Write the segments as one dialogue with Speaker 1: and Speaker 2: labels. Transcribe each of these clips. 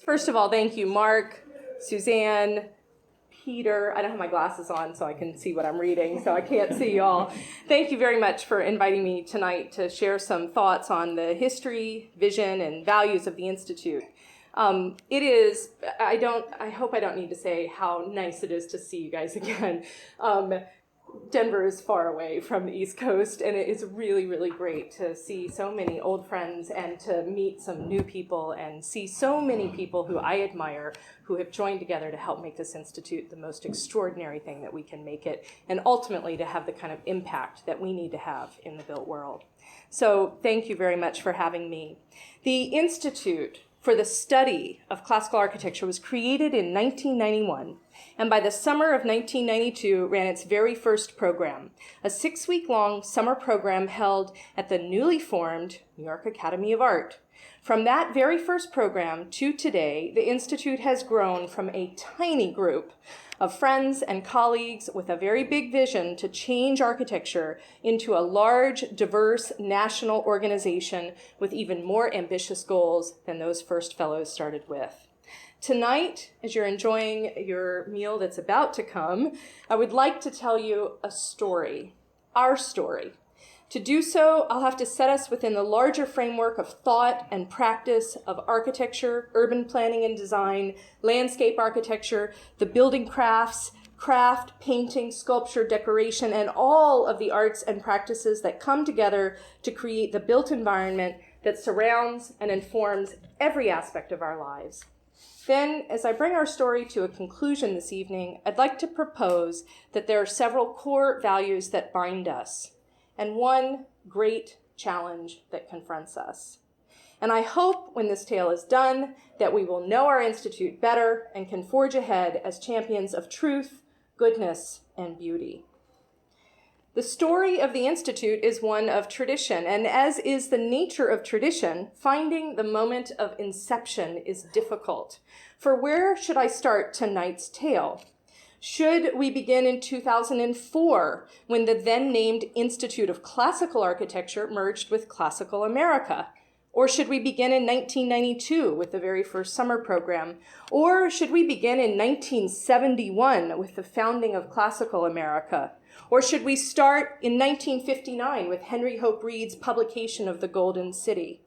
Speaker 1: First of all, thank you, Mark, Suzanne, Peter. I don't have my glasses on so I can see what I'm reading, so I can't see y'all. Thank you very much for inviting me tonight to share some thoughts on the history, vision, and values of the Institute. I hope I don't need to say how nice it is to see you guys again. Denver is far away from the East Coast, and it is really, really great to see so many old friends and to meet some new people and see so many people who I admire who have joined together to help make this institute the most extraordinary thing that we can make it, and ultimately to have the kind of impact that we need to have in the built world. So thank you very much for having me. The Institute for the Study of Classical Architecture was created in 1991, and by the summer of 1992 ran its very first program, a 6-week-long summer program held at the newly formed New York Academy of Art. From that very first program to today, the Institute has grown from a tiny group of friends and colleagues with a very big vision to change architecture into a large, diverse national organization with even more ambitious goals than those first fellows started with. Tonight, as you're enjoying your meal that's about to come, I would like to tell you a story, our story. To do so, I'll have to set us within the larger framework of thought and practice of architecture, urban planning and design, landscape architecture, the building crafts, craft, painting, sculpture, decoration, and all of the arts and practices that come together to create the built environment that surrounds and informs every aspect of our lives. Then, as I bring our story to a conclusion this evening, I'd like to propose that there are several core values that bind us, and one great challenge that confronts us. And I hope when this tale is done that we will know our institute better and can forge ahead as champions of truth, goodness, and beauty. The story of the Institute is one of tradition, and as is the nature of tradition, finding the moment of inception is difficult. For where should I start tonight's tale? Should we begin in 2004, when the then-named Institute of Classical Architecture merged with Classical America? Or should we begin in 1992 with the very first summer program? Or should we begin in 1971 with the founding of Classical America? Or should we start in 1959 with Henry Hope Reed's publication of The Golden City?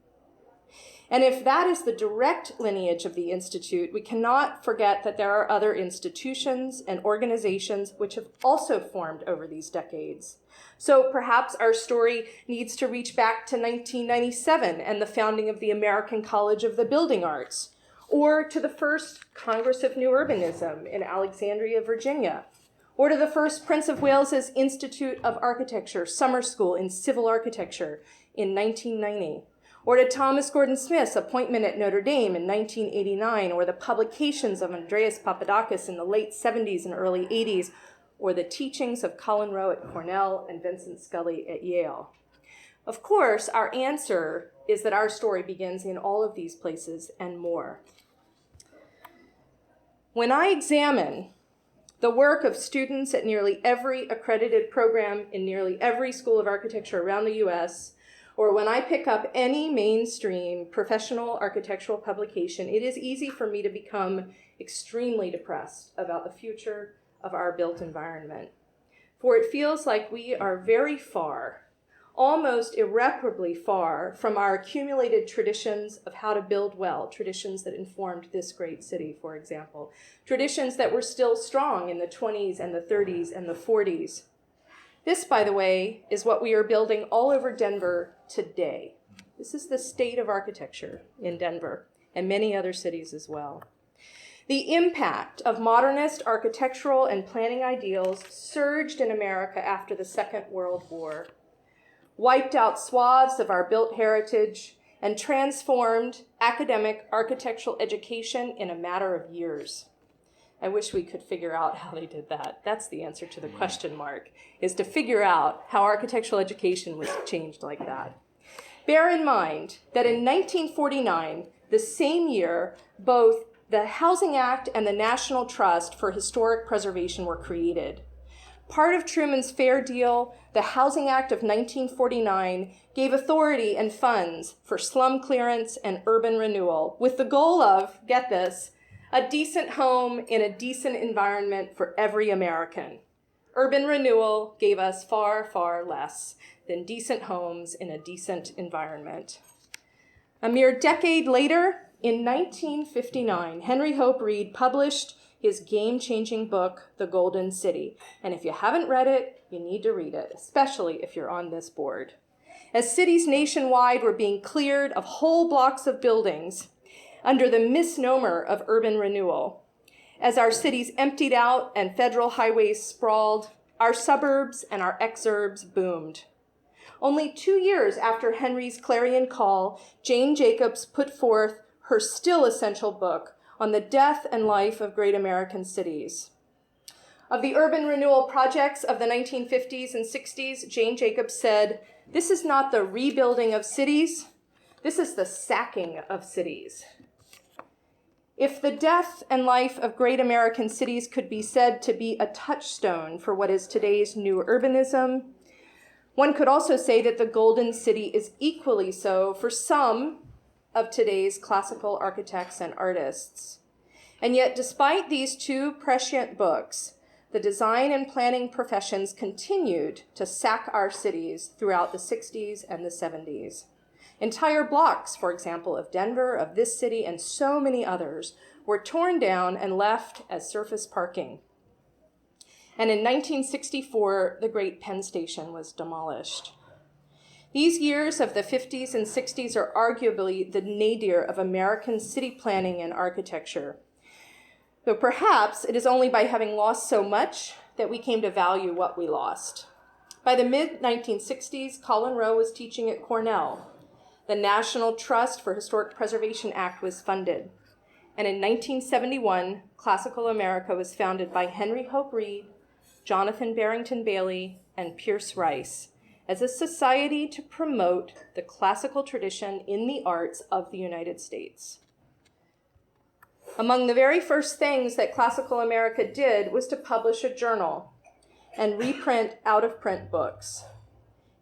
Speaker 1: And if that is the direct lineage of the Institute, we cannot forget that there are other institutions and organizations which have also formed over these decades. So perhaps our story needs to reach back to 1997 and the founding of the American College of the Building Arts, or to the first Congress of New Urbanism in Alexandria, Virginia, or to the first Prince of Wales's Institute of Architecture Summer School in Civil Architecture in 1990. Or to Thomas Gordon Smith's appointment at Notre Dame in 1989, or the publications of Andreas Papadakis in the late 70s and early 80s, or the teachings of Colin Rowe at Cornell and Vincent Scully at Yale. Of course, our answer is that our story begins in all of these places and more. When I examine the work of students at nearly every accredited program in nearly every school of architecture around the U.S., or when I pick up any mainstream professional architectural publication, it is easy for me to become extremely depressed about the future of our built environment. For it feels like we are very far, almost irreparably far, from our accumulated traditions of how to build well, traditions that informed this great city, for example, traditions that were still strong in the 20s and the 30s and the 40s. This, by the way, is what we are building all over Denver today. This is the state of architecture in Denver and many other cities as well. The impact of modernist architectural and planning ideals surged in America after the Second World War, wiped out swaths of our built heritage, and transformed academic architectural education in a matter of years. I wish we could figure out how they did that. That's the answer to the question mark, is to figure out how architectural education was changed like that. Bear in mind that in 1949, the same year, both the Housing Act and the National Trust for Historic Preservation were created. Part of Truman's Fair Deal, the Housing Act of 1949, gave authority and funds for slum clearance and urban renewal with the goal of, get this, a decent home in a decent environment for every American. Urban renewal gave us far, far less than decent homes in a decent environment. A mere decade later, in 1959, Henry Hope Reed published his game-changing book, The Golden City. And if you haven't read it, you need to read it, especially if you're on this board. As cities nationwide were being cleared of whole blocks of buildings under the misnomer of urban renewal, as our cities emptied out and federal highways sprawled, our suburbs and our exurbs boomed. Only 2 years after Henry's clarion call, Jane Jacobs put forth her still essential book on the death and life of great American cities. Of the urban renewal projects of the 1950s and 60s, Jane Jacobs said, "This is not the rebuilding of cities, this is the sacking of cities." If the death and life of great American cities could be said to be a touchstone for what is today's new urbanism, one could also say that the Golden City is equally so for some of today's classical architects and artists. And yet, despite these two prescient books, the design and planning professions continued to sack our cities throughout the 60s and the 70s. Entire blocks, for example, of Denver, of this city, and so many others were torn down and left as surface parking. And in 1964, the Great Penn Station was demolished. These years of the 50s and 60s are arguably the nadir of American city planning and architecture. Though perhaps it is only by having lost so much that we came to value what we lost. By the mid-1960s, Colin Rowe was teaching at Cornell. The National Trust for Historic Preservation Act was funded. And in 1971, Classical America was founded by Henry Hope Reed, Jonathan Barrington Bailey, and Pierce Rice as a society to promote the classical tradition in the arts of the United States. Among the very first things that Classical America did was to publish a journal and reprint out-of-print books.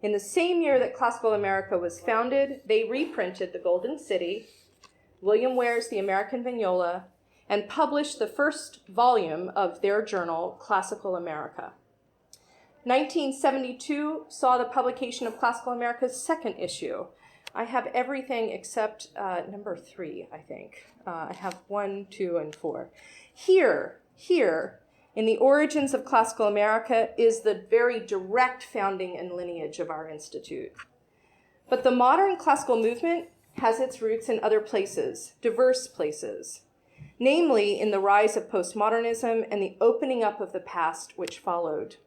Speaker 1: In the same year that Classical America was founded, they reprinted The Golden City, William Ware's The American Vignola, and published the first volume of their journal, Classical America. 1972 saw the publication of Classical America's second issue. I have everything except number 3, I think. I have 1, 2, and 4. Here, in the origins of Classical America is the very direct founding and lineage of our institute. But the modern classical movement has its roots in other places, diverse places, namely in the rise of postmodernism and the opening up of the past which followed.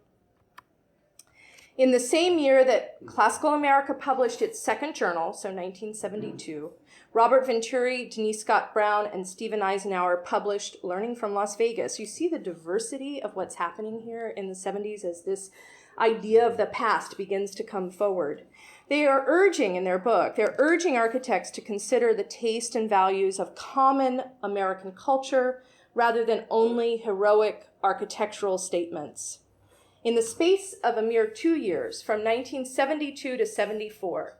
Speaker 1: In the same year that Classical America published its second journal, so 1972, Robert Venturi, Denise Scott Brown, and Stephen Eisenhower published Learning from Las Vegas. You see the diversity of what's happening here in the 70s as this idea of the past begins to come forward. They are urging in their book, they're urging architects to consider the taste and values of common American culture rather than only heroic architectural statements. In the space of a mere 2 years, from 1972 to 74,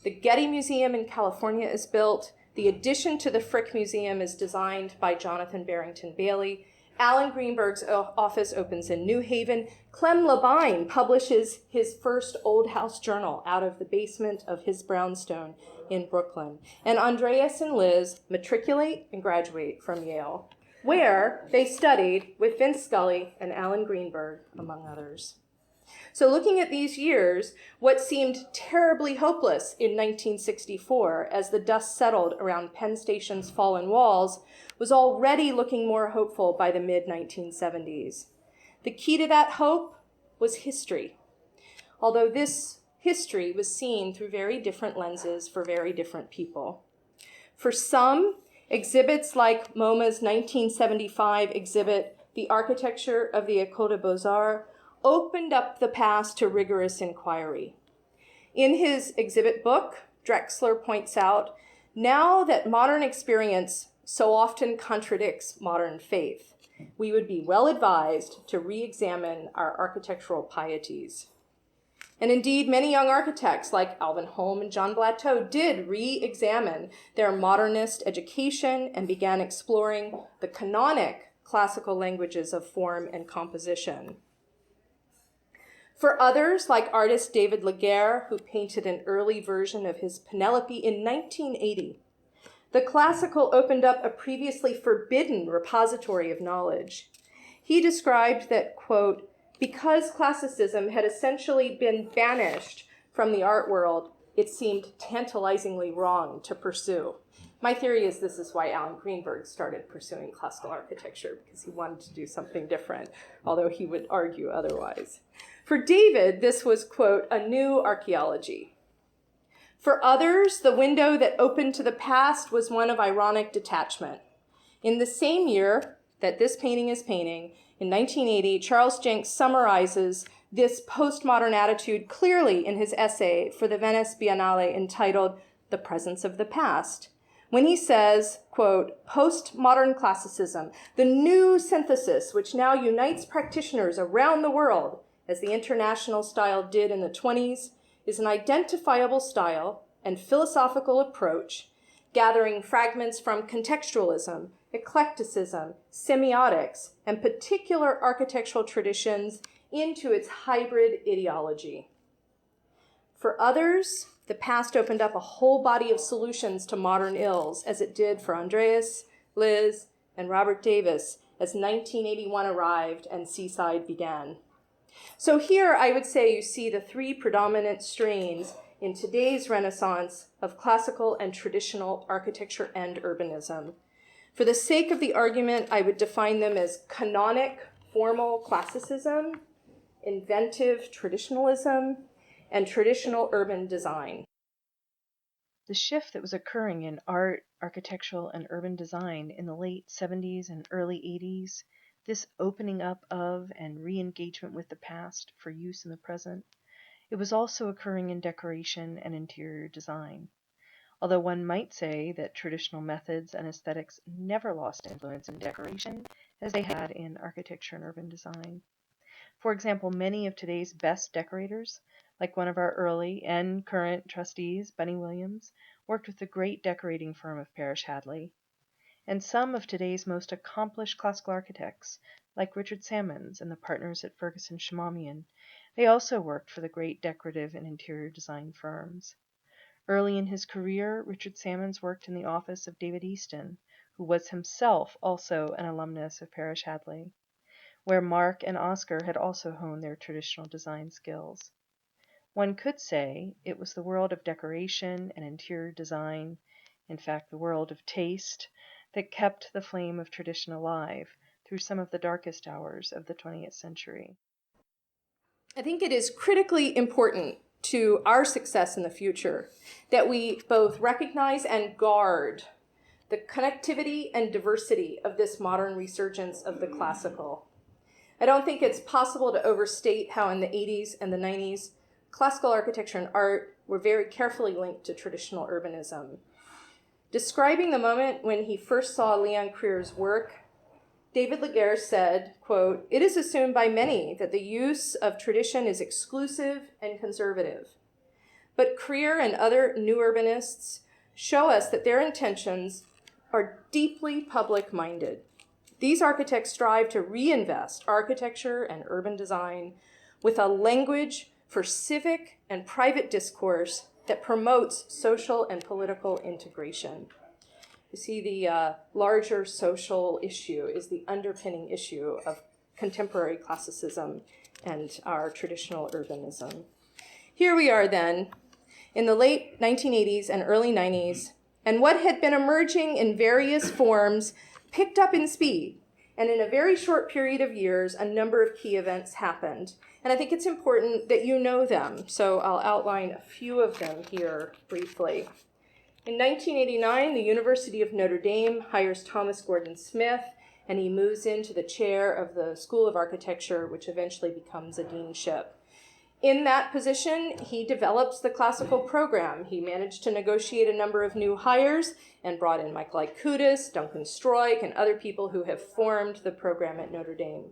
Speaker 1: the Getty Museum in California is built. The addition to the Frick Museum is designed by Jonathan Barrington Bailey. Alan Greenberg's office opens in New Haven. Clem Labine publishes his first Old House Journal out of the basement of his brownstone in Brooklyn. And Andreas and Liz matriculate and graduate from Yale, where they studied with Vince Scully and Alan Greenberg, among others. So looking at these years, what seemed terribly hopeless in 1964 as the dust settled around Penn Station's fallen walls was already looking more hopeful by the mid-1970s. The key to that hope was history, although this history was seen through very different lenses for very different people. For some, exhibits like MoMA's 1975 exhibit, The Architecture of the École des Beaux-Arts, opened up the past to rigorous inquiry. In his exhibit book, Drexler points out, now that modern experience so often contradicts modern faith, we would be well advised to re-examine our architectural pieties. And indeed, many young architects like Alvin Holm and John Blatteau did re-examine their modernist education and began exploring the canonic classical languages of form and composition. For others, like artist David Laguerre, who painted an early version of his Penelope in 1980, the classical opened up a previously forbidden repository of knowledge. He described that, quote, because classicism had essentially been banished from the art world, it seemed tantalizingly wrong to pursue. My theory is this is why Alan Greenberg started pursuing classical architecture, because he wanted to do something different, although he would argue otherwise. For David, this was, quote, a new archaeology. For others, the window that opened to the past was one of ironic detachment. In the same year that this painting is painting, in 1980, Charles Jenks summarizes this postmodern attitude clearly in his essay for the Venice Biennale entitled The Presence of the Past, when he says, quote, postmodern classicism, the new synthesis which now unites practitioners around the world, as the international style did in the 20s, is an identifiable style and philosophical approach, gathering fragments from contextualism, eclecticism, semiotics, and particular architectural traditions into its hybrid ideology. For others, the past opened up a whole body of solutions to modern ills, as it did for Andreas, Liz, and Robert Davis as 1981 arrived and Seaside began. So here I would say you see the three predominant strains in today's renaissance of classical and traditional architecture and urbanism. For the sake of the argument, I would define them as canonic formal classicism, inventive traditionalism, and traditional urban design.
Speaker 2: The shift that was occurring in art, architectural, and urban design in the late 70s and early 80s, this opening up of and re-engagement with the past for use in the present, it was also occurring in decoration and interior design. Although one might say that traditional methods and aesthetics never lost influence in decoration as they had in architecture and urban design. For example, many of today's best decorators, like one of our early and current trustees, Bunny Williams, worked with the great decorating firm of Parrish Hadley. And some of today's most accomplished classical architects, like Richard Sammons and the partners at Ferguson Shamamian, they also worked for the great decorative and interior design firms. Early in his career, Richard Sammons worked in the office of David Easton, who was himself also an alumnus of Parrish Hadley, where Mark and Oscar had also honed their traditional design skills. One could say it was the world of decoration and interior design, in fact the world of taste, that kept the flame of tradition alive through some of the darkest hours of the 20th century.
Speaker 1: I think it is critically important to our success in the future that we both recognize and guard the connectivity and diversity of this modern resurgence of the classical. I don't think it's possible to overstate how in the 80s and the 90s, classical architecture and art were very carefully linked to traditional urbanism. Describing the moment when he first saw Leon Creer's work, David Laguerre said, quote, it is assumed by many that the use of tradition is exclusive and conservative. But Creer and other new urbanists show us that their intentions are deeply public-minded. These architects strive to reinvest architecture and urban design with a language for civic and private discourse that promotes social and political integration. You see, the larger social issue is the underpinning issue of contemporary classicism and our traditional urbanism. Here we are then, in the late 1980s and early 90s, and what had been emerging in various forms picked up in speed. And in a very short period of years, a number of key events happened. And I think it's important that you know them, so I'll outline a few of them here briefly. In 1989, the University of Notre Dame hires Thomas Gordon Smith, and he moves into the chair of the School of Architecture, which eventually becomes a deanship. In that position, he developed the classical program. He managed to negotiate a number of new hires and brought in Michael Ikoudis, Duncan Stroik, and other people who have formed the program at Notre Dame.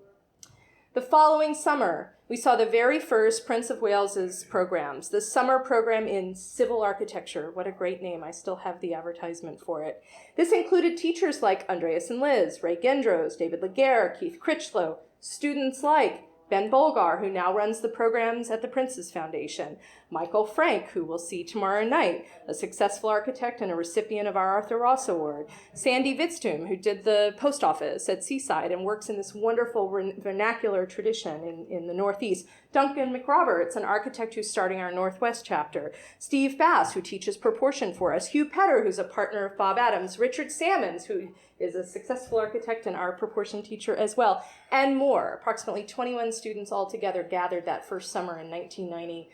Speaker 1: The following summer, we saw the very first Prince of Wales's programs, the summer program in civil architecture. What a great name. I still have the advertisement for it. This included teachers like Andreas and Liz, Ray Gendros, David Laguerre, Keith Critchlow, students like Ben Bolgar, who now runs the programs at the Prince's Foundation, Michael Frank, who we'll see tomorrow night, a successful architect and a recipient of our Arthur Ross Award, Sandy Vitztum, who did the post office at Seaside and works in this wonderful vernacular tradition in the Northeast, Duncan McRoberts, an architect who's starting our Northwest chapter, Steve Bass, who teaches proportion for us, Hugh Petter, who's a partner of Bob Adams, Richard Salmons, who is a successful architect and our proportion teacher as well, and more. Approximately 21 students altogether gathered that first summer in 1990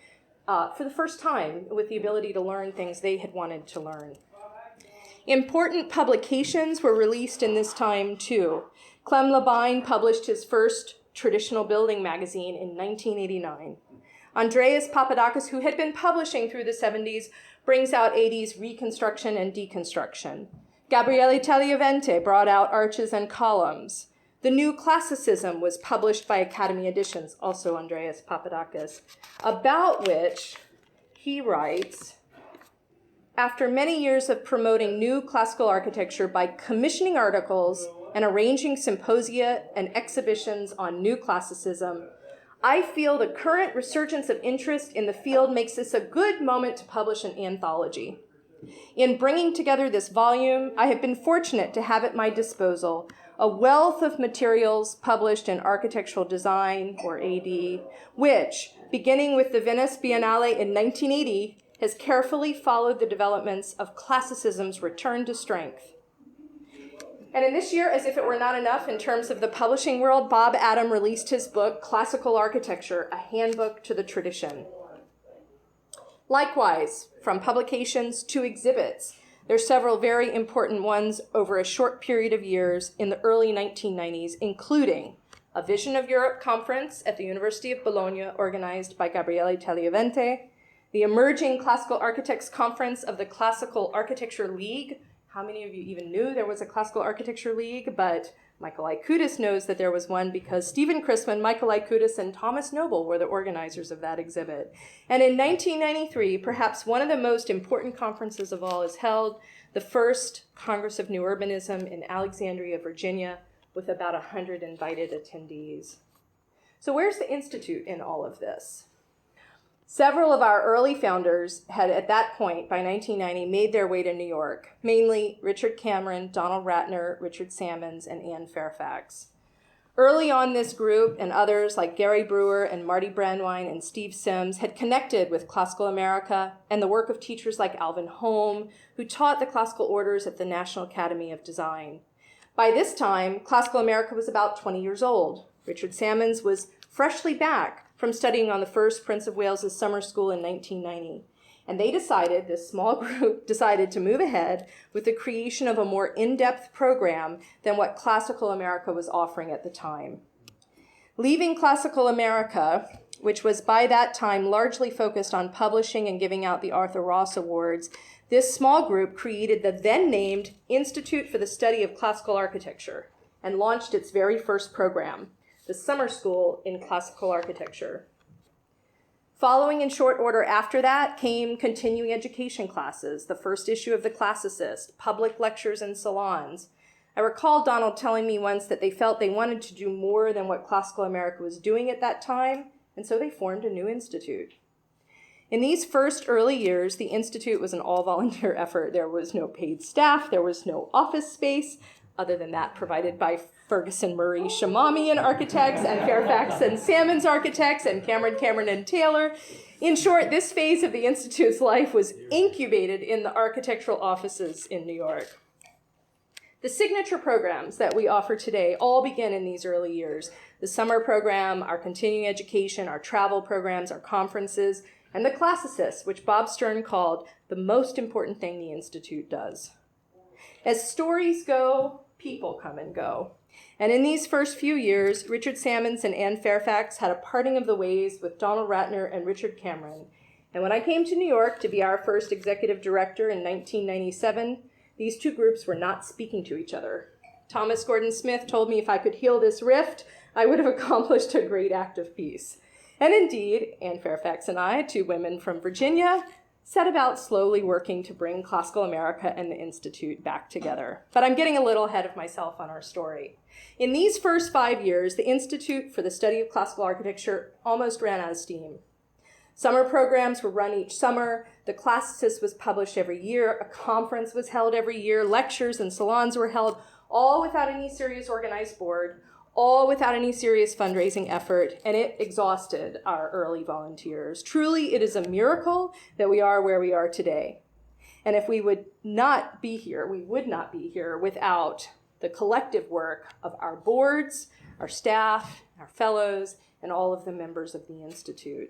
Speaker 1: for the first time with the ability to learn things they had wanted to learn. Important publications were released in this time too. Clem Labine published his first traditional building magazine in 1989. Andreas Papadakis, who had been publishing through the 70s, brings out 80s reconstruction and deconstruction. Gabriele Tagliavente brought out Arches and Columns. The New Classicism was published by Academy Editions, also Andreas Papadakis, about which he writes, after many years of promoting new classical architecture by commissioning articles and arranging symposia and exhibitions on new classicism, I feel the current resurgence of interest in the field makes this a good moment to publish an anthology. In bringing together this volume, I have been fortunate to have at my disposal a wealth of materials published in architectural design, or AD, which, beginning with the Venice Biennale in 1980, has carefully followed the developments of classicism's return to strength. And in this year, as if it were not enough in terms of the publishing world, Bob Adam released his book, Classical Architecture, a Handbook to the Tradition. Likewise, from publications to exhibits, there are several very important ones over a short period of years in the early 1990s, including a Vision of Europe conference at the University of Bologna organized by Gabriele Tagliavente, the Emerging Classical Architects Conference of the Classical Architecture League. How many of you even knew there was a Classical Architecture League? But Michael Ikoudis knows that there was one because Stephen Chrisman, Michael Ikoudis, and Thomas Noble were the organizers of that exhibit. And in 1993, perhaps one of the most important conferences of all is held, the first Congress of New Urbanism in Alexandria, Virginia, with about 100 invited attendees. So where's the Institute in all of this? Several of our early founders had, at that point, by 1990, made their way to New York, mainly Richard Cameron, Donald Ratner, Richard Salmons, and Ann Fairfax. Early on, this group and others like Gary Brewer and Marty Brandwein and Steve Sims had connected with Classical America and the work of teachers like Alvin Holm, who taught the classical orders at the National Academy of Design. By this time, Classical America was about 20 years old. Richard Salmons was freshly back from studying on the first Prince of Wales's summer school in 1990. And they decided, this small group decided to move ahead with the creation of a more in-depth program than what Classical America was offering at the time. Leaving Classical America, which was by that time largely focused on publishing and giving out the Arthur Ross Awards, this small group created the then-named Institute for the Study of Classical Architecture and launched its very first program, the Summer School in Classical Architecture. Following in short order after that came continuing education classes, the first issue of The Classicist, public lectures and salons. I recall Donald telling me once that they felt they wanted to do more than what Classical America was doing at that time, and so they formed a new institute. In these first early years, the institute was an all-volunteer effort. There was no paid staff, there was no office space, other than that provided by Ferguson Murray Shamamian Architects and Fairfax and Salmons Architects and Cameron and Taylor. In short, this phase of the Institute's life was incubated in the architectural offices in New York. The signature programs that we offer today all begin in these early years. The summer program, our continuing education, our travel programs, our conferences, and the Classicists, which Bob Stern called the most important thing the Institute does. As stories go, people come and go. And in these first few years, Richard Sammons and Anne Fairfax had a parting of the ways with Donald Ratner and Richard Cameron. And when I came to New York to be our first executive director in 1997, these two groups were not speaking to each other. Thomas Gordon Smith told me if I could heal this rift, I would have accomplished a great act of peace. And indeed, Anne Fairfax and I, two women from Virginia, set about slowly working to bring Classical America and the Institute back together. But I'm getting a little ahead of myself on our story. In these first 5 years, the Institute for the Study of Classical Architecture almost ran out of steam. Summer programs were run each summer, the Classicist was published every year, a conference was held every year, lectures and salons were held, all without any serious organized board, all without any serious fundraising effort, and it exhausted our early volunteers. Truly, it is a miracle that we are where we are today. And if we would not be here, we would not be here without the collective work of our boards, our staff, our fellows, and all of the members of the Institute.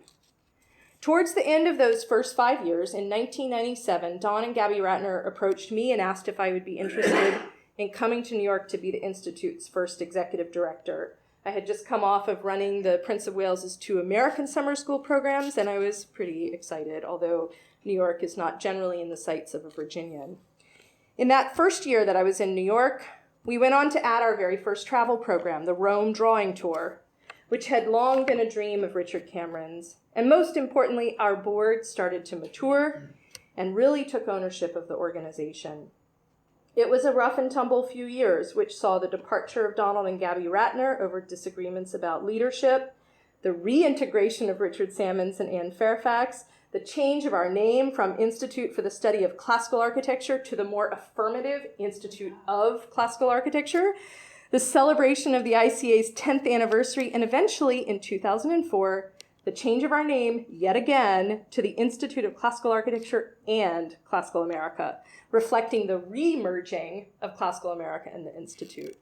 Speaker 1: Towards the end of those first 5 years, in 1997, Don and Gabby Ratner approached me and asked if I would be interested in coming to New York to be the Institute's first executive director. I had just come off of running the Prince of Wales's 2 American summer school programs, and I was pretty excited, although New York is not generally in the sights of a Virginian. In that first year that I was in New York, we went on to add our very first travel program, the Rome Drawing Tour, which had long been a dream of Richard Cameron's. And most importantly, our board started to mature and really took ownership of the organization. It was a rough and tumble few years, which saw the departure of Donald and Gabby Ratner over disagreements about leadership, the reintegration of Richard Sammons and Anne Fairfax, the change of our name from Institute for the Study of Classical Architecture to the more affirmative Institute of Classical Architecture, the celebration of the ICAA's 10th anniversary, and eventually in 2004, the change of our name yet again to the Institute of Classical Architecture and Classical America, reflecting the re-merging of Classical America and the Institute.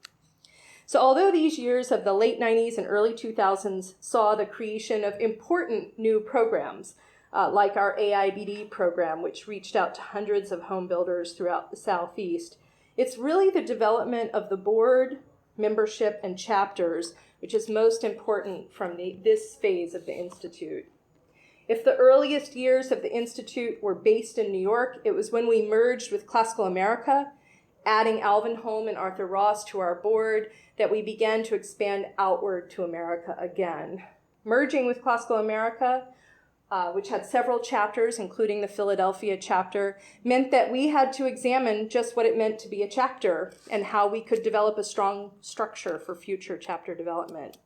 Speaker 1: So although these years of the late 90s and early 2000s saw the creation of important new programs, like our AIBD program, which reached out to hundreds of home builders throughout the Southeast, it's really the development of the board, membership, and chapters which is most important from this phase of the Institute. If the earliest years of the Institute were based in New York, it was when we merged with Classical America, adding Alvin Holm and Arthur Ross to our board, that we began to expand outward to America again. Merging with Classical America, which had several chapters, including the Philadelphia chapter, meant that we had to examine just what it meant to be a chapter and how we could develop a strong structure for future chapter development.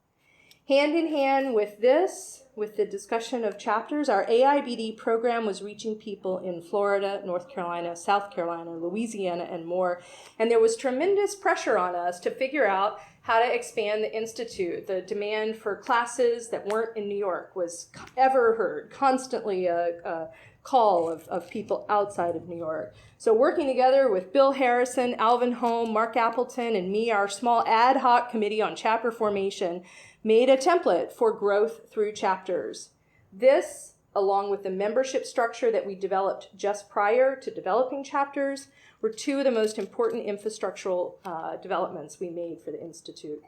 Speaker 1: Hand in hand with this, with the discussion of chapters, our AIBD program was reaching people in Florida, North Carolina, South Carolina, Louisiana, and more. And there was tremendous pressure on us to figure out how to expand the Institute. The demand for classes that weren't in New York was ever heard, constantly a call of people outside of New York. So working together with Bill Harrison, Alvin Holm, Mark Appleton, and me, our small ad hoc committee on chapter formation made a template for growth through chapters. This, along with the membership structure that we developed just prior to developing chapters, were two of the most important infrastructural developments we made for the Institute.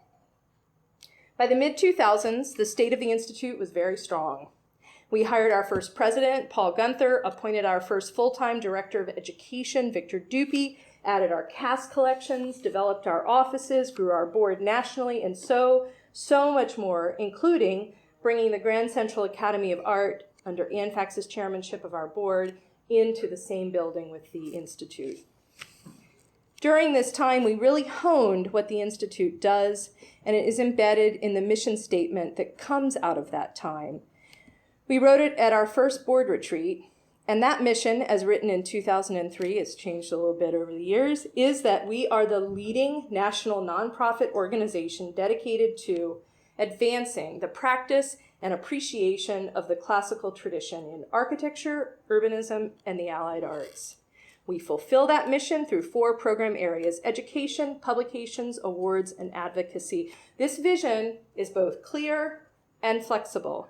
Speaker 1: By the mid-2000s, the state of the Institute was very strong. We hired our first president, Paul Gunther, appointed our first full-time director of education, Victor Dupy, added our cast collections, developed our offices, grew our board nationally, and so much more, including bringing the Grand Central Academy of Art under Anne Fax's chairmanship of our board into the same building with the Institute. During this time, we really honed what the Institute does, and it is embedded in the mission statement that comes out of that time. We wrote it at our first board retreat, and that mission, as written in 2003, has changed a little bit over the years, is that we are the leading national nonprofit organization dedicated to advancing the practice and appreciation of the classical tradition in architecture, urbanism, and the allied arts. We fulfill that mission through 4 program areas: education, publications, awards, and advocacy. This vision is both clear and flexible.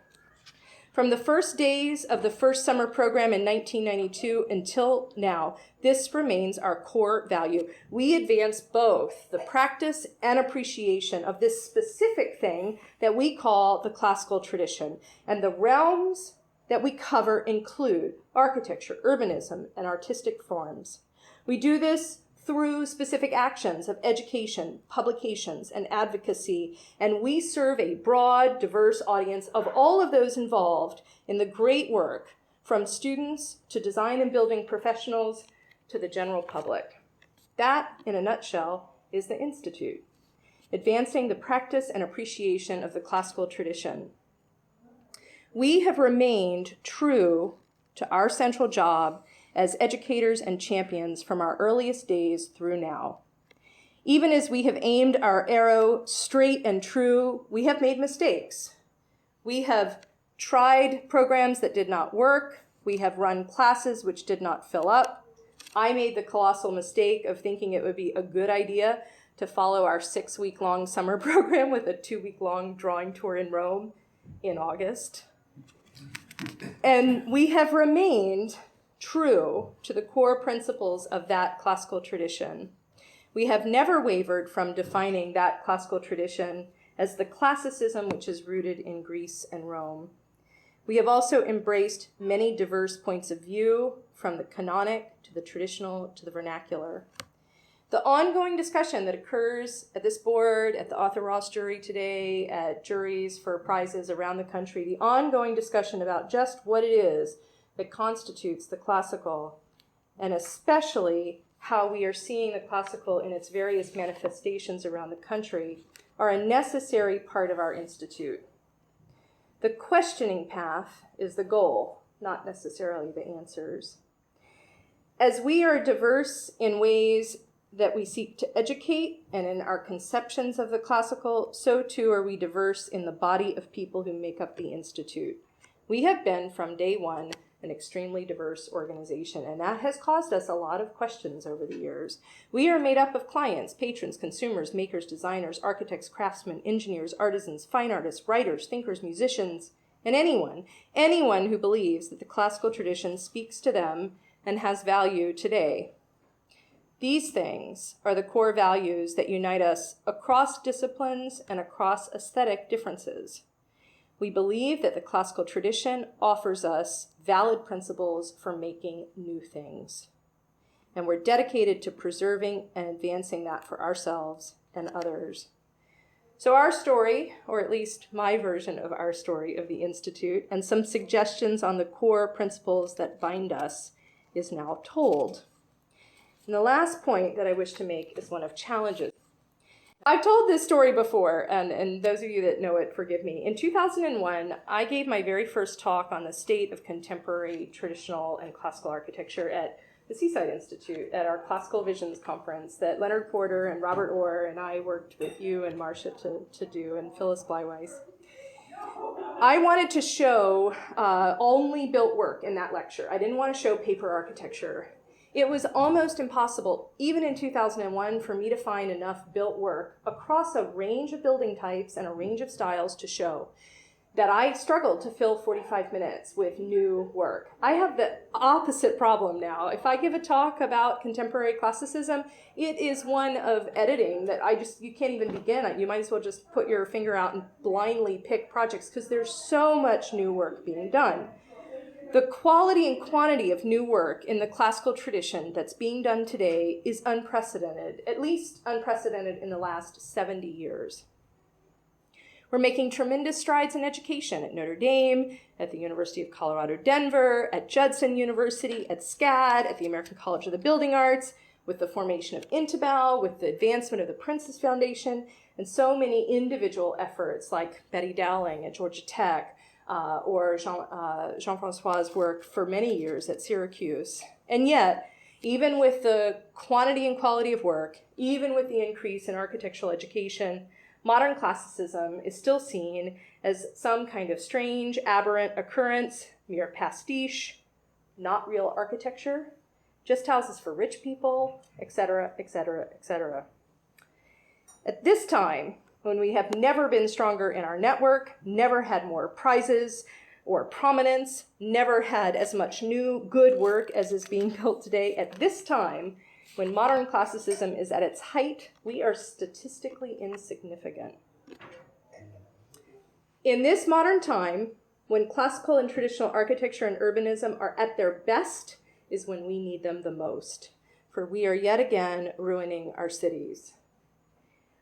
Speaker 1: From the first days of the first summer program in 1992 until now, this remains our core value. We advance both the practice and appreciation of this specific thing that we call the classical tradition. And the realms that we cover include architecture, urbanism, and artistic forms. We do this through specific actions of education, publications, and advocacy, and we serve a broad, diverse audience of all of those involved in the great work, from students to design and building professionals to the general public. That, in a nutshell, is the Institute, advancing the practice and appreciation of the classical tradition. We have remained true to our central job as educators and champions from our earliest days through now. Even as we have aimed our arrow straight and true, we have made mistakes. We have tried programs that did not work. We have run classes which did not fill up. I made the colossal mistake of thinking it would be a good idea to follow our 6-week-long summer program with a 2-week-long drawing tour in Rome in August. And we have remained true to the core principles of that classical tradition. We have never wavered from defining that classical tradition as the classicism which is rooted in Greece and Rome. We have also embraced many diverse points of view, from the canonic to the traditional to the vernacular. The ongoing discussion that occurs at this board, at the Arthur Ross jury today, at juries for prizes around the country, the ongoing discussion about just what it is that constitutes the classical, and especially how we are seeing the classical in its various manifestations around the country, are a necessary part of our institute. The questioning path is the goal, not necessarily the answers. As we are diverse in ways that we seek to educate and in our conceptions of the classical, so too are we diverse in the body of people who make up the Institute. We have been, from day one, an extremely diverse organization, and that has caused us a lot of questions over the years. We are made up of clients, patrons, consumers, makers, designers, architects, craftsmen, engineers, artisans, fine artists, writers, thinkers, musicians, and anyone who believes that the classical tradition speaks to them and has value today. These things are the core values that unite us across disciplines and across aesthetic differences. We believe that the classical tradition offers us valid principles for making new things. And we're dedicated to preserving and advancing that for ourselves and others. So our story, or at least my version of our story of the Institute, and some suggestions on the core principles that bind us, is now told. And the last point that I wish to make is one of challenges. I've told this story before, and those of you that know it, forgive me. In 2001, I gave my very first talk on the state of contemporary, traditional, and classical architecture at the Seaside Institute at our Classical Visions conference that Leonard Porter and Robert Orr and I worked with you and Marcia to do, and Phyllis Bleiweiss. I wanted to show only built work in that lecture. I didn't want to show paper architecture. It was almost impossible, even in 2001, for me to find enough built work across a range of building types and a range of styles to show that I struggled to fill 45 minutes with new work. I have the opposite problem now. If I give a talk about contemporary classicism, it is one of editing that you can't even begin. You might as well just put your finger out and blindly pick projects because there's so much new work being done. The quality and quantity of new work in the classical tradition that's being done today is unprecedented, at least unprecedented in the last 70 years. We're making tremendous strides in education at Notre Dame, at the University of Colorado, Denver, at Judson University, at SCAD, at the American College of the Building Arts, with the formation of Intibel, with the advancement of the Princess Foundation, and so many individual efforts like Betty Dowling at Georgia Tech, or Jean-Francois's work for many years at Syracuse. And yet, even with the quantity and quality of work, even with the increase in architectural education, modern classicism is still seen as some kind of strange, aberrant occurrence, mere pastiche, not real architecture, just houses for rich people, etc., etc., etc. At this time, when we have never been stronger in our network, never had more prizes, or prominence, never had as much new good work as is being built today. At this time, when modern classicism is at its height, we are statistically insignificant. In this modern time, when classical and traditional architecture and urbanism are at their best, is when we need them the most, for we are yet again ruining our cities.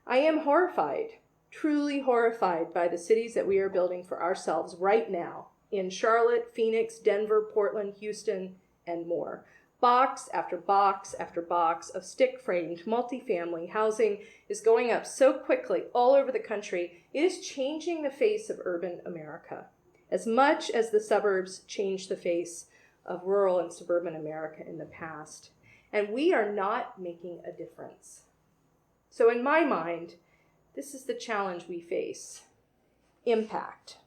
Speaker 1: I am horrified, truly horrified by the cities that we are building for ourselves right now in Charlotte, Phoenix, Denver, Portland, Houston, and more. Box after box after box of stick-framed multifamily housing is going up so quickly all over the country, it is changing the face of urban America, as much as the suburbs changed the face of rural and suburban America in the past. And we are not making a difference. So in my mind, this is the challenge we face: impact.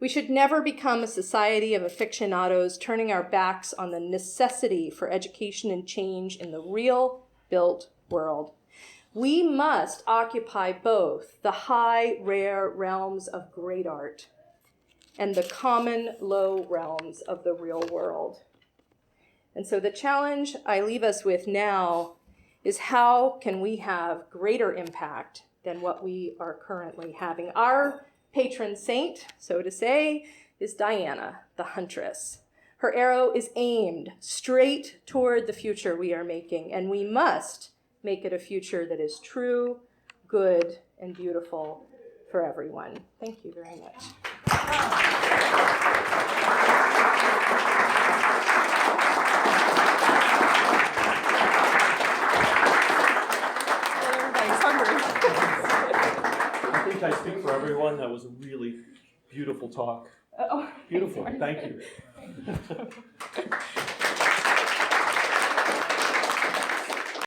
Speaker 1: We should never become a society of aficionados turning our backs on the necessity for education and change in the real built world. We must occupy both the high, rare realms of great art and the common, low realms of the real world. And so the challenge I leave us with now is, how can we have greater impact than what we are currently having? Our patron saint, so to say, is Diana, the huntress. Her arrow is aimed straight toward the future we are making, and we must make it a future that is true, good, and beautiful for everyone. Thank you very much. Everybody's hungry.
Speaker 3: I think I speak for everyone. That was a really beautiful talk.
Speaker 1: Oh,
Speaker 3: Beautiful.
Speaker 1: sorry.
Speaker 3: Thank you.